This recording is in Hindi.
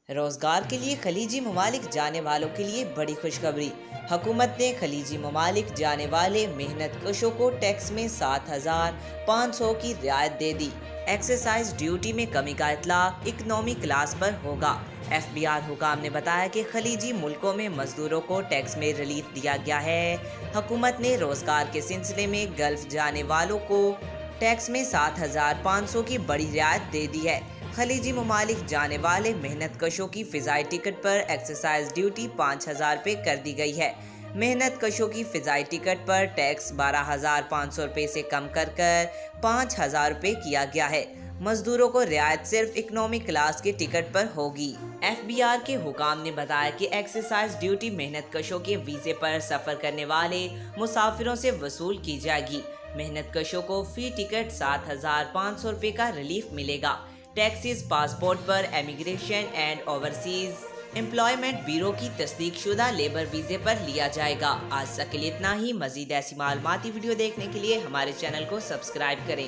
रोजगार के लिए खलीजी ममालिक जाने वालों के लिए बड़ी खुशखबरी। हुकूमत ने खलीजी ममालिक जाने वाले मेहनत कशों को टैक्स में 7,500 की रियायत दे दी। एक्साइज ड्यूटी में कमी का इतलाक इकनॉमी क्लास पर होगा। FBR हुकाम ने बताया कि खलीजी मुल्कों में मजदूरों को टैक्स में रिलीफ दिया गया है। हुकूमत ने रोजगार के सिलसिले में गल्फ जाने वालों को टैक्स में 7,500 की बड़ी रियायत दे दी है। खलीजी ममालिक जाने वाले मेहनत कशों की फिजाई टिकट पर एक्साइज ड्यूटी 5,000 रुपये कर दी गई है। मेहनत कशों की फिजाई टिकट पर टैक्स 12,500 रुपये से कम कर 5,000 रुपये किया गया है। मजदूरों को रियायत सिर्फ इकोनॉमी क्लास के टिकट पर होगी। FBR के हुकाम ने बताया कि एक्साइज ड्यूटी मेहनत कशों के वीजे पर सफर करने वाले मुसाफिरों से वसूल की जाएगी। मेहनत कशों को फी टिकट 7,500 रुपये का रिलीफ मिलेगा। टैक्सीज पासपोर्ट पर immigration and overseas employment bureau की तस्दीकशुदा लेबर वीजे पर लिया जाएगा। आज तक के लिए इतना ही। मजीद ऐसी मालूमाती वीडियो देखने के लिए हमारे चैनल को सब्सक्राइब करें।